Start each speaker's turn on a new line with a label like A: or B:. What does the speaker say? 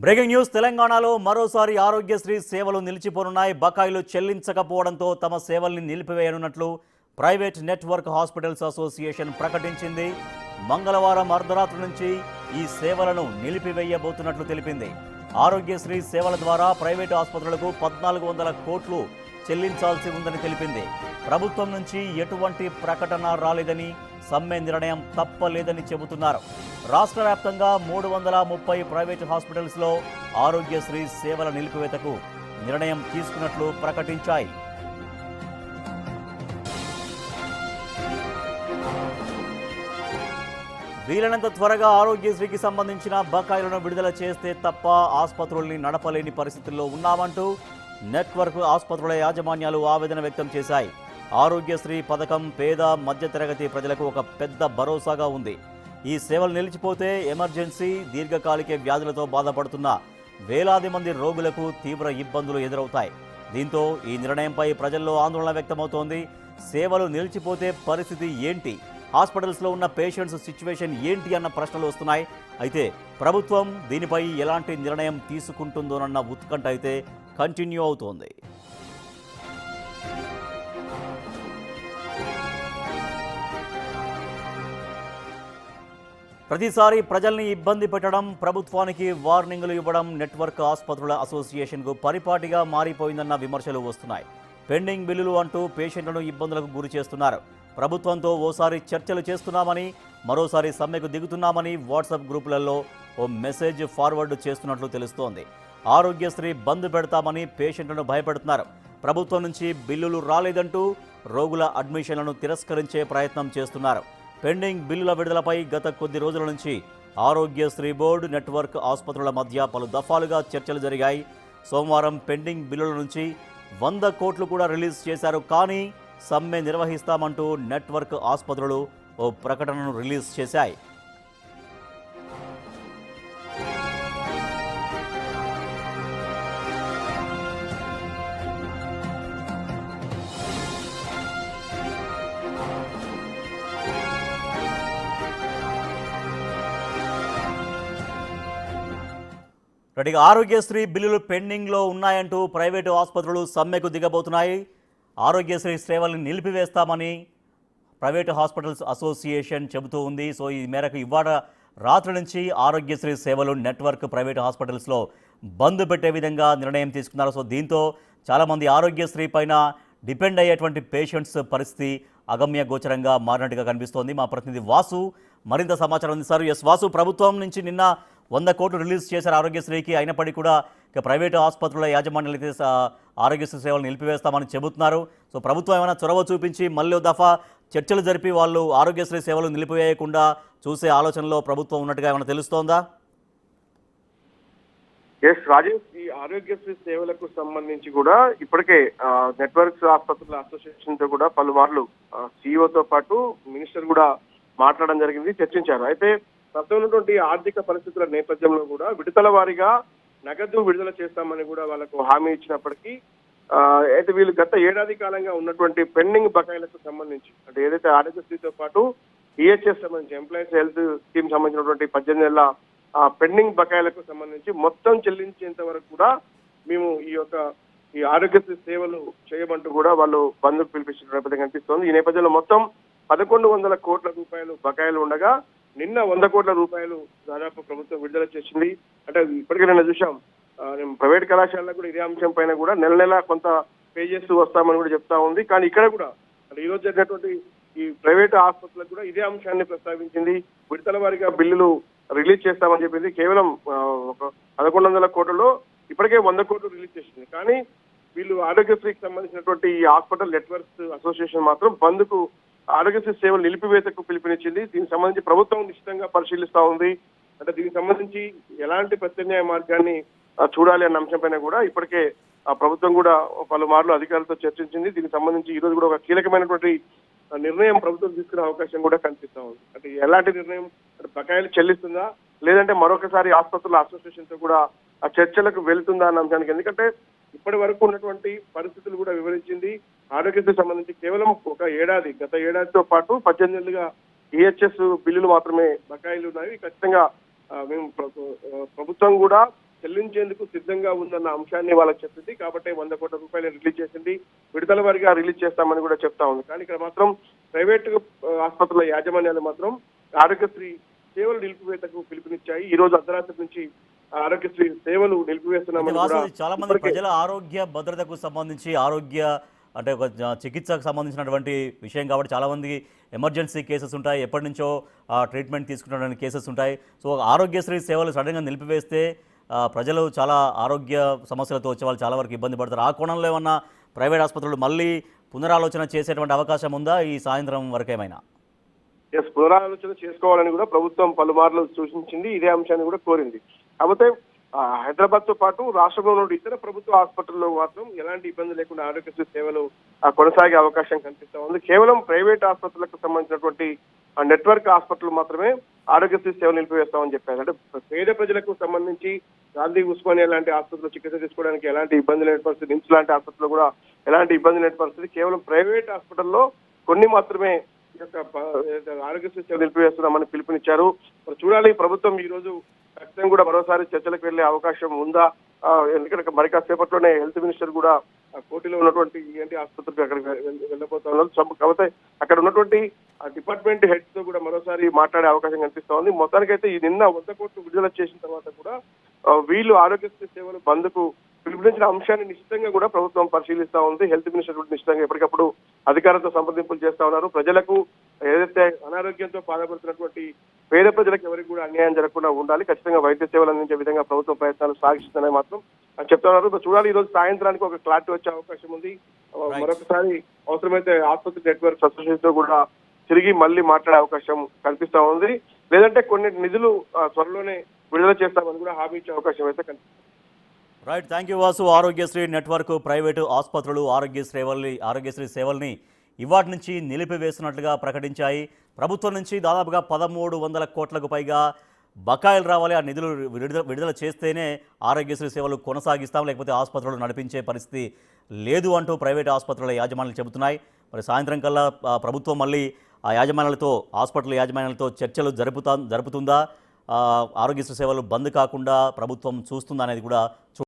A: Breaking news తెలంగాణలో మరోసారి ఆరోగ్యశ్రీ సేవలు నిలిచిపోనున్నాయి. బకాయిలు చెల్లించకపోవడంతో తమ సేవల్ని నిలిపివేయనున్నట్లు ప్రైవేట్ నెట్వర్క్ హాస్పిటల్స్ అసోసియేషన్ ప్రకటించింది. మంగళవారం అర్ధరాత్రి నుంచి ఈ సేవలను నిలిపివేయబోతున్నట్లు తెలిపింది. ఆరోగ్యశ్రీ సేవల ద్వారా ప్రైవేటు ఆసుపత్రులకు 1400 కోట్లు చెల్లించాల్సి ఉందని తెలిపింది. ప్రభుత్వం నుంచి ఎటువంటి ప్రకటన రాలేదని, సమ్మె నిర్ణయం తప్పలేదని చెబుతున్నారు. రాష్ట్ర వ్యాప్తంగా 330 ప్రైవేటు హాస్పిటల్స్లో ఆరోగ్యశ్రీ సేవల నిలిపివేతకు నిర్ణయం తీసుకున్నట్లు ప్రకటించాయి. వీలైనంత త్వరగా ఆరోగ్యశ్రీకి సంబంధించిన బకాయిలను విడుదల చేస్తే తప్ప ఆసుపత్రుల్ని నడపలేని పరిస్థితుల్లో ఉన్నామంటూ నెట్వర్క్ ఆసుపత్రుల యాజమాన్యాలు ఆవేదన వ్యక్తం చేశాయి. ఆరోగ్యశ్రీ పథకం పేద మధ్యతరగతి ప్రజలకు ఒక పెద్ద భరోసాగా ఉంది. ఈ సేవలు నిలిచిపోతే ఎమర్జెన్సీ, దీర్ఘకాలిక వ్యాధులతో బాధపడుతున్న వేలాది మంది రోగులకు తీవ్ర ఇబ్బందులు ఎదురవుతాయి. దీంతో ఈ నిర్ణయంపై ప్రజల్లో ఆందోళన వ్యక్తమవుతోంది. సేవలు నిలిచిపోతే పరిస్థితి ఏంటి, హాస్పిటల్స్లో ఉన్న పేషెంట్స్ సిచ్యువేషన్ ఏంటి అన్న ప్రశ్నలు వస్తున్నాయి. అయితే ప్రభుత్వం దీనిపై ఎలాంటి నిర్ణయం తీసుకుంటుందోనన్న ఉత్కంఠ అయితే కంటిన్యూ అవుతోంది. ప్రతిసారి ప్రజల్ని ఇబ్బంది పెట్టడం, ప్రభుత్వానికి వార్నింగులు ఇవ్వడం నెట్వర్క్ ఆసుపత్రుల అసోసియేషన్కు పరిపాటిగా మారిపోయిందన్న విమర్శలు వస్తున్నాయి. పెండింగ్ బిల్లులు అంటూ పేషెంట్లను ఇబ్బందులకు గురి చేస్తున్నారు. ప్రభుత్వంతో ఓసారి చర్చలు చేస్తున్నామని, మరోసారి సమ్మెకు దిగుతున్నామని వాట్సాప్ గ్రూపులలో ఓ మెసేజ్ ఫార్వర్డ్ చేస్తున్నట్లు తెలుస్తోంది. ఆరోగ్యశ్రీ బంద్ పెడతామని పేషెంట్లను భయపెడుతున్నారు. ప్రభుత్వం నుంచి బిల్లులు రాలేదంటూ రోగుల అడ్మిషన్లను తిరస్కరించే ప్రయత్నం చేస్తున్నారు. పెండింగ్ బిల్లుల విడుదలపై గత కొద్ది రోజుల నుంచి ఆరోగ్యశ్రీ బోర్డు, నెట్వర్క్ ఆసుపత్రుల మధ్య పలు దఫాలుగా చర్చలు జరిగాయి. సోమవారం పెండింగ్ బిల్లుల నుంచి 100 కోట్లు కూడా రిలీజ్ చేశారు. కానీ సమ్మె నిర్వహిస్తామంటూ నెట్వర్క్ ఆసుపత్రులు ఓ ప్రకటనను రిలీజ్ చేశాయి. రెడీగా ఆరోగ్యశ్రీ బిల్లులు పెండింగ్లో ఉన్నాయంటూ ప్రైవేటు ఆసుపత్రులు సమ్మెకు దిగబోతున్నాయి. ఆరోగ్యశ్రీ సేవలను నిలిపివేస్తామని ప్రైవేటు హాస్పిటల్స్ అసోసియేషన్ చెబుతూ ఉంది. సో ఈ మేరకు ఇవాళ రాత్రి నుంచి ఆరోగ్యశ్రీ సేవలు నెట్వర్క్ ప్రైవేటు హాస్పిటల్స్లో బంద్ పెట్టే విధంగా నిర్ణయం తీసుకున్నారు. సో దీంతో చాలామంది ఆరోగ్యశ్రీ పైన డిపెండ్ అయ్యేటువంటి పేషెంట్స్ పరిస్థితి అగమ్య గోచరంగా మారినట్టుగా కనిపిస్తోంది. మా ప్రతినిధి వాసు మరింత సమాచారం అందిస్తారు. ఎస్ వాసు, ప్రభుత్వం నుంచి నిన్న 100 కోట్లు రిలీజ్ చేశారు ఆరోగ్యశ్రీకి. అయినప్పటికీ కూడా ప్రైవేటు ఆసుపత్రుల యాజమాన్యాలు అయితే ఆరోగ్యశ్రీ సేవలు నిలిపివేస్తామని చెబుతున్నారు. సో ప్రభుత్వం ఏమైనా చొరవ చూపించి మళ్ళీ దఫా చర్చలు జరిపి వాళ్ళు ఆరోగ్యశ్రీ సేవలు నిలిపివేయకుండా చూసే ఆలోచనలో ప్రభుత్వం ఉన్నట్టుగా ఏమైనా తెలుస్తోందా?
B: ఎస్ రాజేష్, ఈ ఆరోగ్యశ్రీ సేవలకు సంబంధించి కూడా ఇప్పటికే నెట్వర్క్స్ ఆసుపత్రుల అసోసియేషన్ తో కూడా పలుమార్లు సిఇఓతో పాటు మినిస్టర్ కూడా మాట్లాడడం జరిగింది, చర్చించారు. అయితే ప్రస్తుతం ఉన్నటువంటి ఆర్థిక పరిస్థితుల నేపథ్యంలో కూడా విడతల వారీగా నగదు విడుదల చేస్తామని కూడా వాళ్ళకు హామీ ఇచ్చినప్పటికీ అయితే వీళ్ళు గత ఏడాది కాలంగా ఉన్నటువంటి పెండింగ్ బకాయిలకు సంబంధించి, అంటే ఏదైతే ఆరోగ్యశ్రీతో పాటు ఈహెచ్ఎస్ సంబంధించి ఎంప్లాయీస్ హెల్త్ స్కీమ్ సంబంధించినటువంటి 18 నెలల పెండింగ్ బకాయిలకు సంబంధించి మొత్తం చెల్లించేంత వరకు కూడా మేము ఈ ఆరోగ్యశ్రీ సేవలు చేయమంటూ కూడా వాళ్ళు బంద్కు పిలిపించిన నేపథ్యం కనిపిస్తోంది. ఈ నేపథ్యంలో మొత్తం 1100 కోట్ల రూపాయలు బకాయిలు ఉండగా నిన్న 100 కోట్ల రూపాయలు దాదాపు ప్రభుత్వం విడుదల చేసింది. అంటే ఇప్పటికే నిన్న చూసాం, ప్రైవేట్ కళాశాలలో కూడా ఇదే అంశం పైన కూడా నెల నెల కొంత పే చేస్తూ వస్తామని కూడా చెప్తా ఉంది. కానీ ఇక్కడ కూడా అంటే ఈ రోజు జరిగినటువంటి ఈ ప్రైవేట్ ఆసుపత్రులకు కూడా ఇదే అంశాన్ని ప్రస్తావించింది. విడతల వారీగా బిల్లులు రిలీజ్ చేస్తామని చెప్పింది. కేవలం ఒక 1100 కోట్లలో ఇప్పటికే 100 కోట్లు రిలీజ్ చేసింది. కానీ వీళ్ళు ఆరోగ్యశ్రీకి సంబంధించినటువంటి ఈ హాస్పిటల్ నెట్వర్క్స్ అసోసియేషన్ మాత్రం బంద్కు, ఆరోగ్యశ్రీ సేవలు నిలిపివేతకు పిలుపునిచ్చింది. దీనికి సంబంధించి ప్రభుత్వం నిశ్చితంగా పరిశీలిస్తా ఉంది. అంటే దీనికి సంబంధించి ఎలాంటి ప్రత్యామ్నాయ మార్గాన్ని చూడాలి అన్న అంశంపైన కూడా ఇప్పటికే ప్రభుత్వం కూడా పలుమార్లు అధికారులతో చర్చించింది. దీనికి సంబంధించి ఈ రోజు కూడా ఒక కీలకమైనటువంటి నిర్ణయం ప్రభుత్వం తీసుకునే అవకాశం కూడా కనిపిస్తా ఉంది. అంటే ఎలాంటి నిర్ణయం, బకాయిలు చెల్లిస్తుందా లేదంటే మరొకసారి ఆసుపత్రుల అసోసియేషన్ తో కూడా ఆ చర్చలకు వెళ్తుందా అన్న అంశానికి. ఎందుకంటే ఇప్పటి వరకు ఉన్నటువంటి పరిస్థితులు కూడా వివరించింది. ఆరోగ్యశ్రీ సంబంధించి కేవలం గత ఏడాదితో పాటు 18 నెలలుగా ఈహెచ్ఎస్ బిల్లులు మాత్రమే బకాయిలు ఉన్నాయి. ఖచ్చితంగా మేము ప్రభుత్వం కూడా చెల్లించేందుకు సిద్ధంగా ఉందన్న అంశాన్ని వాళ్ళకి చెప్పింది. కాబట్టి 100 కోట్ల రూపాయలు రిలీజ్ చేసింది, విడుదల వారిగా రిలీజ్ చేస్తామని కూడా చెప్తా ఉంది. కానీ ఇక్కడ మాత్రం ప్రైవేట్ ఆసుపత్రుల యాజమాన్యాలు మాత్రం ఆరోగ్యశ్రీ సేవలు నిలిపివేతకు పిలుపునిచ్చాయి. ఈ రోజు అర్ధరాత్రి నుంచి ఆరోగ్యశ్రీ సేవలు నిలిపివేస్తున్నామని కూడా
A: చాలా మంది ప్రజల ఆరోగ్య భద్రతకు సంబంధించి అంటే ఒక చికిత్సకు సంబంధించినటువంటి విషయం కాబట్టి చాలామంది ఎమర్జెన్సీ కేసెస్ ఉంటాయి, ఎప్పటి నుంచో ట్రీట్మెంట్ తీసుకున్నటువంటి కేసెస్ ఉంటాయి. సో ఆరోగ్యశ్రీ సేవలు సడన్గా నిలిపివేస్తే ప్రజలు చాలా ఆరోగ్య సమస్యలతో వచ్చే వాళ్ళు చాలా వరకు ఇబ్బంది పడతారు. ఆ కోణంలో ఏమన్నా ప్రైవేట్ ఆసుపత్రులు మళ్ళీ పునరాలోచన చేసేటువంటి అవకాశం ఉందా ఈ సాయంత్రం వరకేమైనా?
B: పునరాలోచన చేసుకోవాలని కూడా ప్రభుత్వం పలుమార్లు సూచించింది, ఇదే అంశాన్ని కూడా కోరింది. కాకపోతే హైదరాబాద్ తో పాటు రాష్ట్రంలో ఇతర ప్రభుత్వ ఆసుపత్రుల్లో మాత్రం ఎలాంటి ఇబ్బంది లేకుండా ఆరోగ్యశ్రీ సేవలు కొనసాగే అవకాశం కనిపిస్తా ఉంది. కేవలం ప్రైవేట్ ఆసుపత్రులకు సంబంధించినటువంటి నెట్వర్క్ ఆసుపత్రులు మాత్రమే ఆరోగ్యశ్రీ సేవలు నిలిపివేస్తామని చెప్పారు. అంటే పేద ప్రజలకు సంబంధించి గాంధీ ఉస్మానియా లాంటి ఆసుపత్రులు చికిత్స తీసుకోవడానికి ఎలాంటి ఇబ్బంది లేని పరిస్థితి, నిమ్స్ లాంటి ఆసుపత్రులు కూడా ఎలాంటి ఇబ్బంది లేని పరిస్థితి. కేవలం ప్రైవేట్ హాస్పిటల్లో కొన్ని మాత్రమే ఈ యొక్క ఆరోగ్యశ్రీ సేవలు నిలిపివేస్తున్నామని పిలుపునిచ్చారు. మరి చూడాలి, ప్రభుత్వం ఈ రోజు ఖచ్చితంగా కూడా మరోసారి చర్చలకు వెళ్లే అవకాశం ఉందా? ఎందుకంటే మరి కాసేపట్లోనే హెల్త్ మినిస్టర్ కూడా కోటిలో ఉన్నటువంటి ఈఎన్టీ ఆసుపత్రికి అక్కడికి వెళ్ళబోతా ఉన్నారు. కాకపోతే అక్కడ ఉన్నటువంటి డిపార్ట్మెంట్ హెడ్స్ తో కూడా మరోసారి మాట్లాడే అవకాశం కనిపిస్తా ఉంది. మొత్తానికైతే ఈ నిన్న 100 కోట్లు విడుదల చేసిన తర్వాత కూడా వీళ్ళు ఆరోగ్యశ్రీ సేవలు బంద్కు పిలుపునిచ్చిన అంశాన్ని నిశ్చితంగా కూడా ప్రభుత్వం పరిశీలిస్తా ఉంది. హెల్త్ మినిస్టర్ కూడా నిశ్చితంగా ఎప్పటికప్పుడు అధికారులతో సంప్రదింపులు చేస్తా ఉన్నారు. ప్రజలకు ఏదైతే అనారోగ్యంతో బాధపడుతున్నటువంటి పేద ప్రజలకు ఎవరికి కూడా అన్యాయం జరగకుండా ఉండాలి, ఖచ్చితంగా వైద్య సేవలు అందించే విధంగా ప్రభుత్వం ప్రయత్నాలు సాగిస్తుందని మాత్రం చెప్తా ఉన్నారు. చూడాలి, ఈ రోజు సాయంత్రానికి ఒక క్లారిటీ వచ్చే అవకాశం ఉంది. మరొకసారి అవసరమైతే ఆసుపత్రి నెట్వర్క్ అసోసియేషన్ తో కూడా తిరిగి మళ్ళీ మాట్లాడే అవకాశం కనిపిస్తా ఉంది. లేదంటే కొన్ని నిధులు త్వరలోనే విడుదల చేస్తామని కూడా హామీ ఇచ్చే అవకాశం అయితే కనిపిస్తుంది.
A: Right, thank you Vasu. Aarogyasri network private ఆసుపత్రులు ఆరోగ్యశ్రీ సేవల్ని ఇవాటి నుంచి నిలిపివేస్తున్నట్లుగా ప్రకటించాయి. ప్రభుత్వం నుంచి దాదాపుగా 1300 కోట్లకు పైగా బకాయిలు రావాలి. ఆ నిధులు విడుదల చేస్తేనే ఆరోగ్యశ్రీ సేవలు కొనసాగిస్తాం, లేకపోతే ఆసుపత్రులు నడిపించే పరిస్థితి లేదు అంటూ ప్రైవేట్ ఆసుపత్రుల యాజమాన్యాలు చెబుతున్నాయి. మరి సాయంత్రం కల్లా ప్రభుత్వం మళ్ళీ ఆ యాజమాన్యాలతో, హాస్పిటల్ యాజమాన్యాలతో చర్చలు జరుపుతుందా, ఆరోగ్యశ్రీ సేవలు బంద్ కాకుండా ప్రభుత్వం చూస్తుందా అనేది కూడా